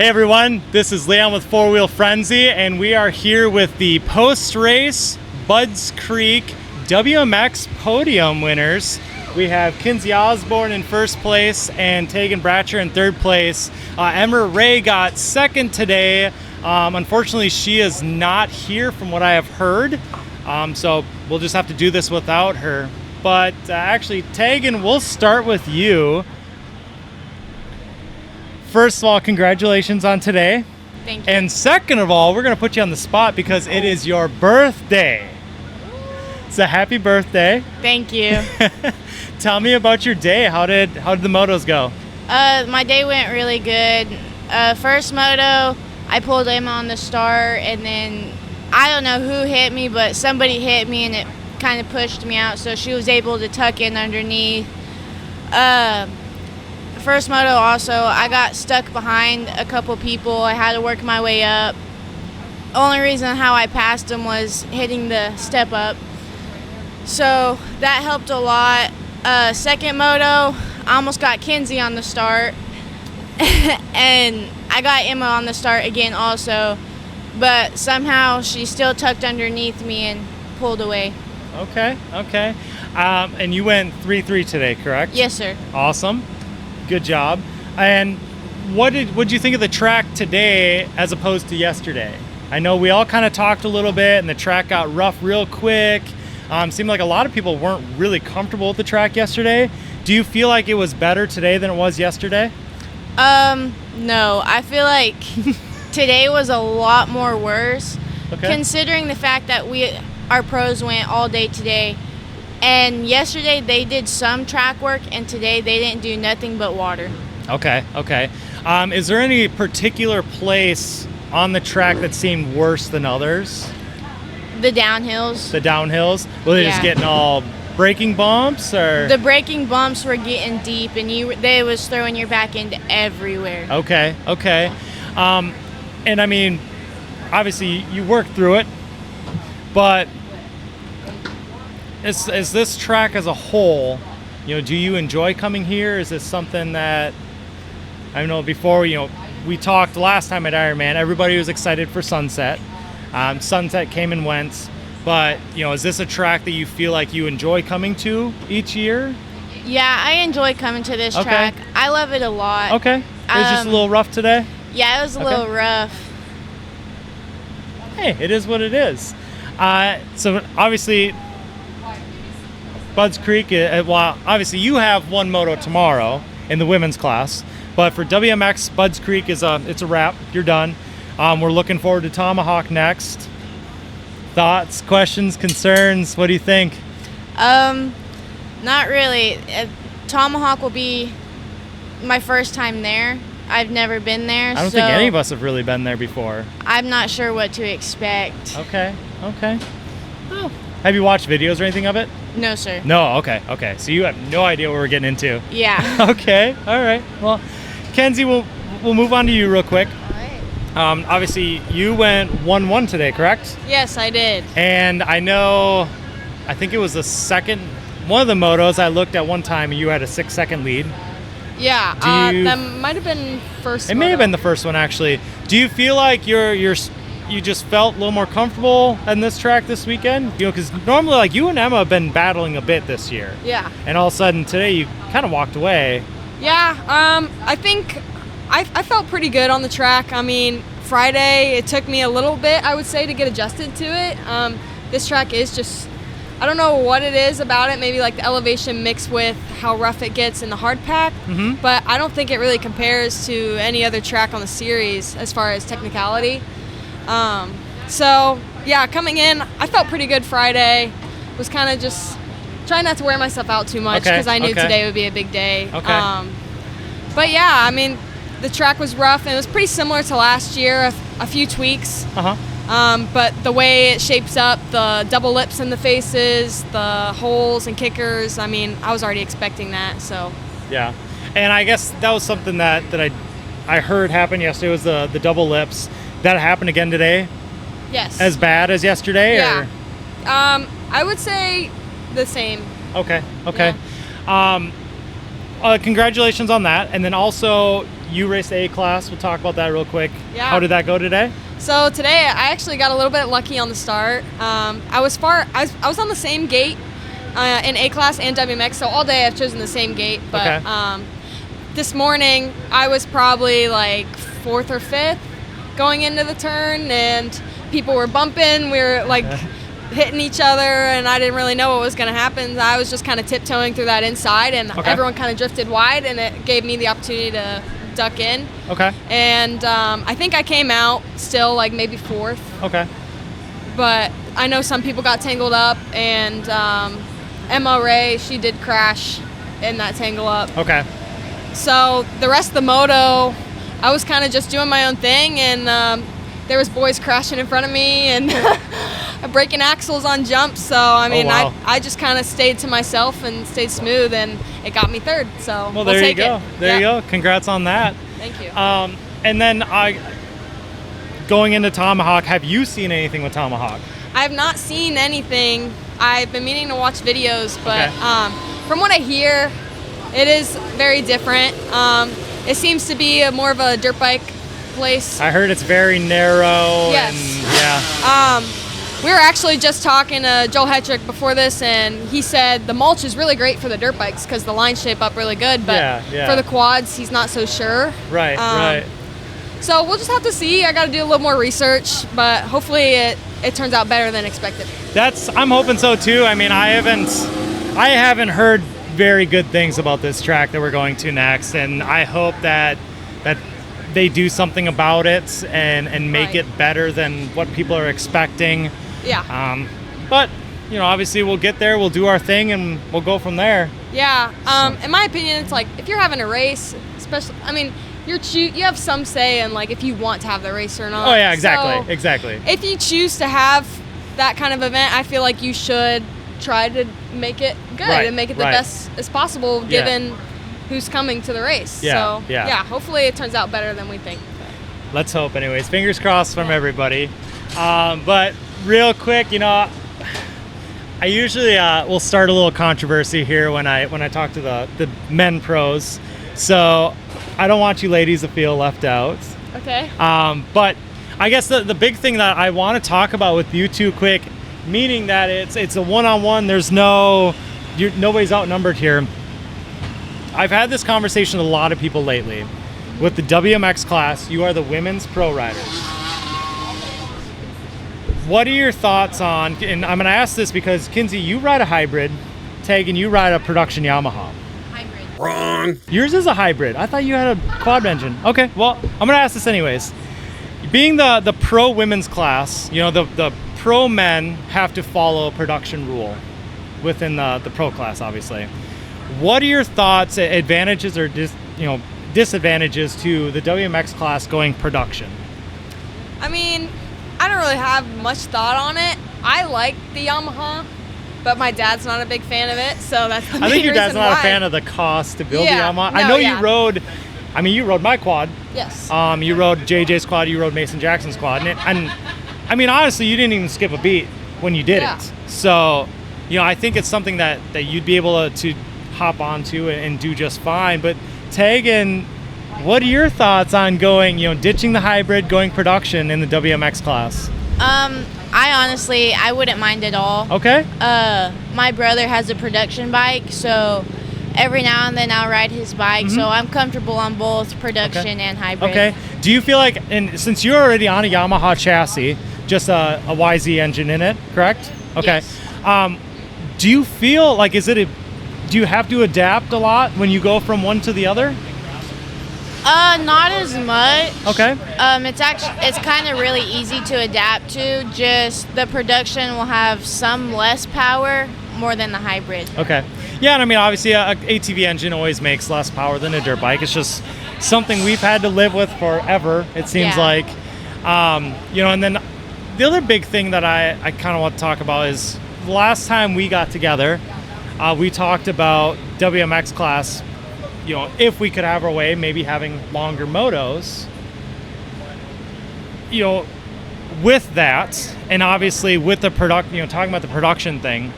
Hey everyone, this is Leon with Four Wheel Frenzy, and we are here with the post-race Budds Creek WMX Podium winners. We have Kinsey Osborn in first place and Taygun Bratcher in third place. Wray got second today. Unfortunately, she is not here from what I have heard, so we'll just have to do this without her. But actually, Taygun, we'll start with you. First of all, congratulations on today. Thank you. And second of all, we're going to put you on the spot because it is your birthday. So happy birthday. Thank you. Tell me about your day. How did the motos go? My day went really good. First moto, I pulled Emma on the start, and then I don't know who hit me, but somebody hit me and it kind of pushed me out, so she was able to tuck in underneath. First moto also, I got stuck behind a couple people. I had to work my way up. Only reason how I passed them was hitting the step up. So that helped a lot. Second moto, I almost got Kinsey on the start. And I got Emma on the start again also. But somehow she still tucked underneath me and pulled away. Okay. And you went 3-3 today, correct? Yes, sir. Awesome. Good job. And what'd you think of the track today as opposed to yesterday? I know we all kind of talked a little bit and the track got rough real quick. Seemed like a lot of people weren't really comfortable with the track yesterday. Do you feel like it was better today than it was yesterday? No. I feel like today was a lot more worse. Okay. Considering the fact that our pros went all day today. And yesterday they did some track work, and today they didn't do nothing but water. Okay. Is there any particular place on the track that seemed worse than others? The downhills. The downhills? Were they just getting all braking bumps, or? The braking bumps were getting deep, and they was throwing your back end everywhere. Okay. And I mean, obviously you worked through it, but is this track as a whole, do you enjoy coming here? Is this something that, I know before, we talked last time at Ironman, everybody was excited for Sunset. Sunset came and went, but, is this a track that you feel like you enjoy coming to each year? Yeah, I enjoy coming to this track. I love it a lot. Okay. It was just a little rough today? Yeah, it was a little rough. Hey, it is what it is. So obviously, Budds Creek, well, obviously you have one moto tomorrow in the women's class, but for WMX Budds Creek it's a wrap. You're done. We're looking forward to Tomahawk next. Thoughts, questions, concerns? What do you think? Not really. Tomahawk will be my first time there. I've never been there. I don't think any of us have really been there before. I'm not sure what to expect. Okay. Well, have you watched videos or anything of it? No, sir. No, okay. So you have no idea what we're getting into. Yeah. Okay, all right. Well, Kinsey, we'll move on to you real quick. All right. Obviously, you went 1-1 today, correct? Yes, I did. And I think it was one of the motos I looked at one time, and you had a 6-second lead. Yeah, that might have been first. It may have been the first one, actually. Do you feel like you just felt a little more comfortable in this track this weekend? Because normally, like, you and Emma have been battling a bit this year. Yeah. And all of a sudden today, you kind of walked away. Yeah. I think I felt pretty good on the track. I mean, Friday it took me a little bit, I would say, to get adjusted to it. This track is just, I don't know what it is about it. Maybe like the elevation mixed with how rough it gets in the hard pack. Mm-hmm. But I don't think it really compares to any other track on the series as far as technicality. So yeah, coming in, I felt pretty good Friday. Was kind of just trying not to wear myself out too much because I knew today would be a big day. Okay. But yeah, I mean, the track was rough and it was pretty similar to last year, a few tweaks. But the way it shapes up, the double lips in the faces, the holes and kickers, I mean, I was already expecting that, so. Yeah, and I guess that was something that I heard happen yesterday was the double lips. That happened again today? Yes. As bad as yesterday? Yeah. Or? I would say the same. Okay. Yeah. congratulations on that. And then also, you raced A class. We'll talk about that real quick. Yeah. How did that go today? So today I actually got a little bit lucky on the start. I was on the same gate in A class and WMX, so all day I've chosen the same gate. But Okay. This morning I was probably like 4th or 5th going into the turn, and people were bumping. We were like hitting each other, and I didn't really know what was going to happen. I was just kind of tiptoeing through that inside, and everyone kind of drifted wide, and it gave me the opportunity to duck in. Okay. And I think I came out still like maybe 4th. Okay. But I know some people got tangled up, and Wray, she did crash in that tangle up. Okay. So the rest of the moto, I was kind of just doing my own thing, and there was boys crashing in front of me and breaking axles on jumps. So I mean, wow. I just kind of stayed to myself and stayed smooth, and it got me 3rd. So Well, we'll there you take go. it. There you go. Congrats on that. Thank you. And then going into Tomahawk, have you seen anything with Tomahawk? I have not seen anything. I've been meaning to watch videos, but Okay. From what I hear, it is very different. It seems to be more of a dirt bike place. I heard it's very narrow. Yes. And yeah. We were actually just talking to Joel Hetrick before this, and he said the mulch is really great for the dirt bikes because the lines shape up really good, but Yeah. for the quads, he's not so sure. Right. Right. So we'll just have to see. I got to do a little more research, but hopefully it turns out better than expected. I'm hoping so too. I mean, I haven't heard very good things about this track that we're going to next, and I hope that they do something about it and make it better than what people are expecting. Yeah. But you know, obviously we'll get there, we'll do our thing, and we'll go from there. Yeah. In my opinion, it's like if you're having a race, especially, I mean, you have some say in like if you want to have the race or not. Oh yeah, exactly, So exactly. if you choose to have that kind of event, I feel like you should try to make it good and make it the best as possible given who's coming to the race. Yeah, So yeah. hopefully it turns out better than we think. Let's hope anyways. Fingers crossed from everybody. But real quick, you know, I usually will start a little controversy here when I talk to the men pros. So I don't want you ladies to feel left out. Okay. But I guess the big thing that I want to talk about with you two quick, meaning that it's a one-on-one, there's nobody's outnumbered here. I've had this conversation with a lot of people lately. With the WMX class, you are the women's pro riders. What are your thoughts on, and I'm going to ask this because Kinsey, you ride a hybrid, Taygun, you ride a production Yamaha. Hybrid. Wrong. Yours is a hybrid. I thought you had a quad engine. Okay, well, I'm going to ask this anyways. Being the pro women's class, you know, the pro men have to follow a production rule within the pro class, obviously. What are your thoughts, advantages or disadvantages to the WMX class going production? I mean, I don't really have much thought on it. I like the Yamaha, but my dad's not a big fan of it, so that's the main I think your dad's reason not why. a fan of the cost to build Yeah, the Yamaha. no, I know yeah. you rode my quad. Yes. You rode JJ's quad, you rode Mason Jackson's quad. And I mean, honestly, you didn't even skip a beat when you did it. So, you know, I think it's something that you'd be able to hop onto and do just fine. But Taygun, what are your thoughts on ditching the hybrid, going production in the WMX class? I wouldn't mind at all. Okay. My brother has a production bike, so every now and then I'll ride his bike. So I'm comfortable on both production and hybrid. Okay. Do you feel like, and since you're already on a Yamaha chassis, just a YZ engine in it, correct? Okay. Yes. Do you feel like do you have to adapt a lot when you go from one to the other? Not as much. Okay. It's kind of really easy to adapt to. Just the production will have some less power more than the hybrid. Okay. Yeah, and I mean, obviously, a ATV engine always makes less power than a dirt bike. It's just something we've had to live with forever, it seems like. And then the other big thing that I kind of want to talk about is the last time we got together, we talked about WMX class, if we could have our way, maybe having longer motos. With that, and obviously with the talking about the production thing,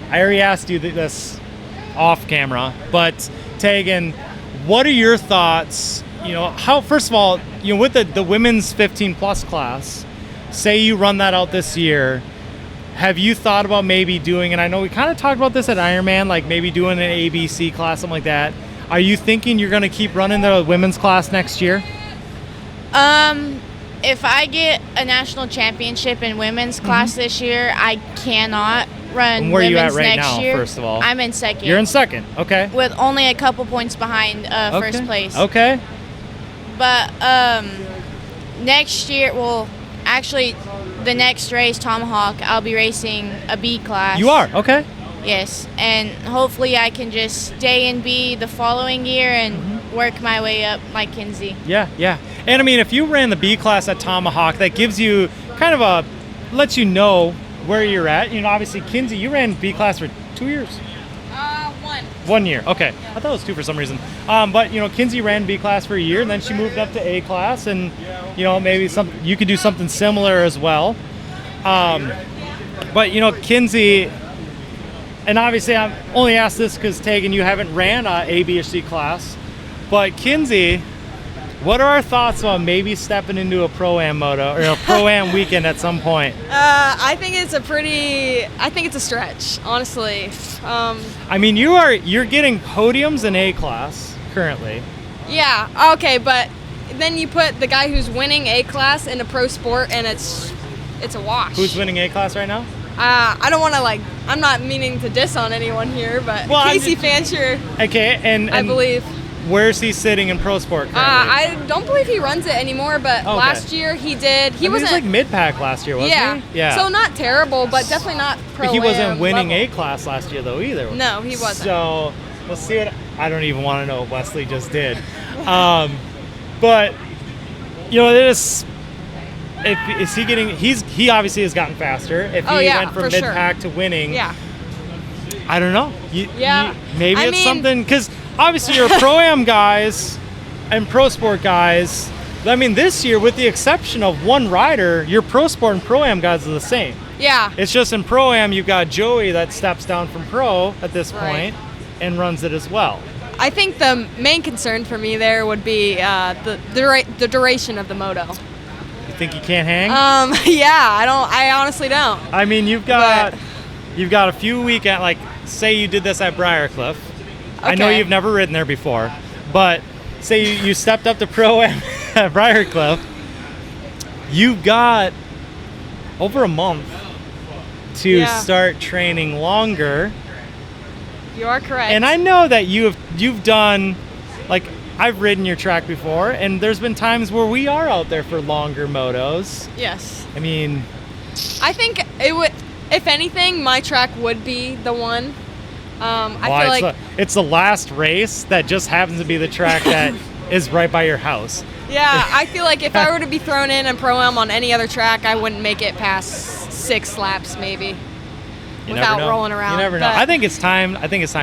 I already asked you this off camera. But Taygun, what are your thoughts? How, first of all, with the women's 15 plus class, say you run that out this year, have you thought about maybe doing, and I know we kind of talked about this at Ironman, like maybe doing an ABC class, something like that. Are you thinking you're going to keep running the women's class next year? If I get a national championship in women's class this year, I cannot run And where are you at women's right next now, year. first of all? I'm in second. You're in second, okay. With only a couple points behind Okay. first place. Okay. But next year, well, actually, the next race, Tomahawk, I'll be racing a B class. You are, okay. Yes, and hopefully I can just stay in B the following year and work my way up like Kinsey. Yeah, yeah. And I mean, if you ran the B class at Tomahawk, that gives you kind of lets you know where you're at. Obviously, Kinsey, you ran B class for 2 years. 1. 1 year, okay. I thought it was 2 for some reason. But Kinsey ran B class for a year, and then she moved up to A class, and maybe you could do something similar as well. But Kinsey, and obviously I'm only asked this because Taygun, you haven't ran a B or C class, but Kinsey, what are our thoughts on maybe stepping into a Pro-Am moto or a Pro-Am weekend at some point? I think it's a stretch, honestly. I mean, you're getting podiums in A class currently. Yeah, okay, but then you put the guy who's winning A class in a pro sport, and it's a wash. Who's winning A class right now? I don't want to I'm not meaning to diss on anyone here, but Casey Fancher, Okay, and I believe. Where's he sitting in pro sport currently? I don't believe he runs it anymore, but Okay. last year he did. He was wasn't like mid-pack last year, wasn't he? Yeah. So not terrible, but definitely not pro. He wasn't winning level. A class last year though either. No, he wasn't. So we'll see what. I don't even want to know what Wesley just did. But it is. Is he getting? He obviously has gotten faster. If he went from mid-pack to winning. Yeah. I don't know. Maybe it's mean, something, because obviously you're Pro-Am guys and Pro Sport guys. I mean, this year, with the exception of one rider, your Pro Sport and Pro-Am guys are the same. Yeah. It's just in Pro-Am, you've got Joey that steps down from Pro at this Right. point and runs it as well. I think the main concern for me there would be the duration of the moto. You think you can't hang? Yeah, I honestly don't. I mean, you've got a few weekends, like say you did this at Briarcliff. I know Okay. you've never ridden there before, but say you stepped up to Pro-Am at Briarcliff. You've got over a month to start training longer. You are correct. And I know that you've done, like, I've ridden your track before, and there's been times where we are out there for longer motos. Yes. I mean, I think it would. If anything, my track would be the one. I feel like it's the last race that just happens to be the track that is right by your house. Yeah, I feel like if I were to be thrown in Pro-Am on any other track, I wouldn't make it past 6 laps maybe. You without never know. rolling around. You never know. But- I think it's time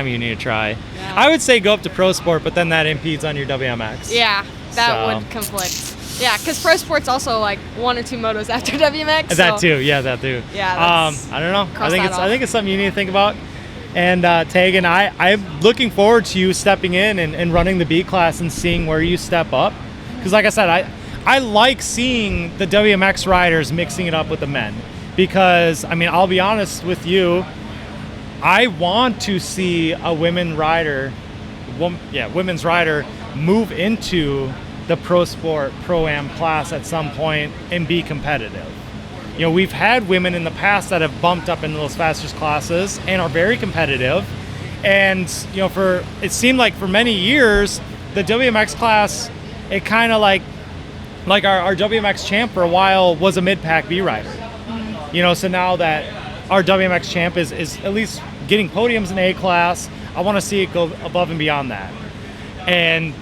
you need to try. Yeah. I would say go up to Pro Sport, but then that impedes on your WMX. Yeah, that So- would conflict. Yeah, because Pro Sport's also like 1 or 2 motos after WMX. That so- too, yeah, that too. Yeah, that's- I don't know. cross that off. I think it's something you need to think about. And Taygun, I'm looking forward to you stepping in and running the B class and seeing where you step up. Because like I said, I like seeing the WMX riders mixing it up with the men. Because, I mean, I'll be honest with you, I want to see a women's rider move into the Pro Sport Pro-Am class at some point and be competitive. We've had women in the past that have bumped up into those fastest classes and are very competitive. And, it seemed like for many years, the WMX class, it kind of like our WMX champ for a while was a mid-pack B rider. So now that our WMX champ is at least getting podiums in A class, I want to see it go above and beyond that. And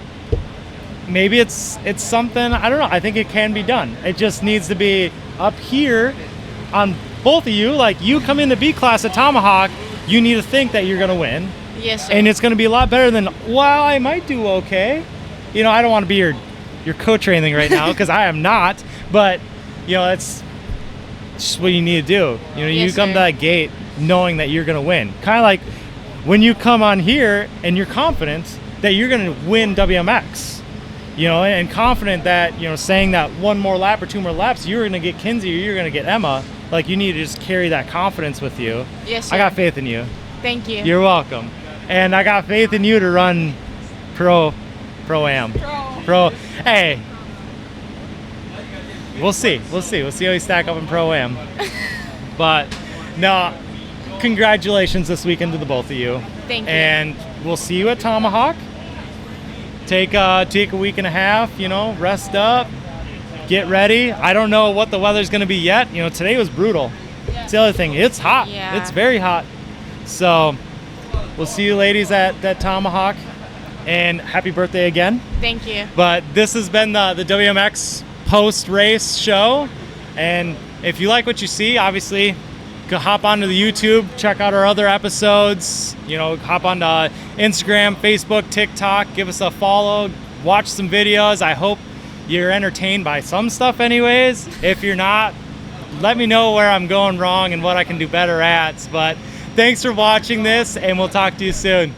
maybe it's something, I don't know, I think it can be done. It just needs to be up here on both of you. Like, you come in the B class at Tomahawk, you need to think that you're going to win. Yes, sir. And it's going to be a lot better than, well, I might do okay. I don't want to be your coach or anything right now, because I am not. But, it's just what you need to do. You Yes, come to sir. that gate knowing that you're going to win. Kind of like when you come on here and you're confident that you're going to win WMX, you know, and confident that, you know, saying that one more lap or two more laps, you're going to get Kinsey or you're going to get Emma, like you need to just carry that confidence with you. Yes, sir. I got faith in you. Thank you. You're welcome. And I got faith in you to run Pro-Am. Hey, we'll see how you stack up in Pro-Am. But no, congratulations this weekend to the both of you. Thank you. And we'll see you at Tomahawk. Take a week and a half, you know, rest up, get ready. I don't know what the weather's going to be yet. You know, today was brutal. It's the other thing. It's hot. Yeah. It's very hot. So we'll see you ladies at Tomahawk. And happy birthday again. Thank you. But this has been the WMX post-race show. And if you like what you see, obviously, go hop onto the YouTube, check out our other episodes. You know, hop onto Instagram, Facebook, TikTok, give us a follow, watch some videos. I hope you're entertained by some stuff anyways. If you're not, let me know where I'm going wrong and what I can do better at. But thanks for watching this, and we'll talk to you soon.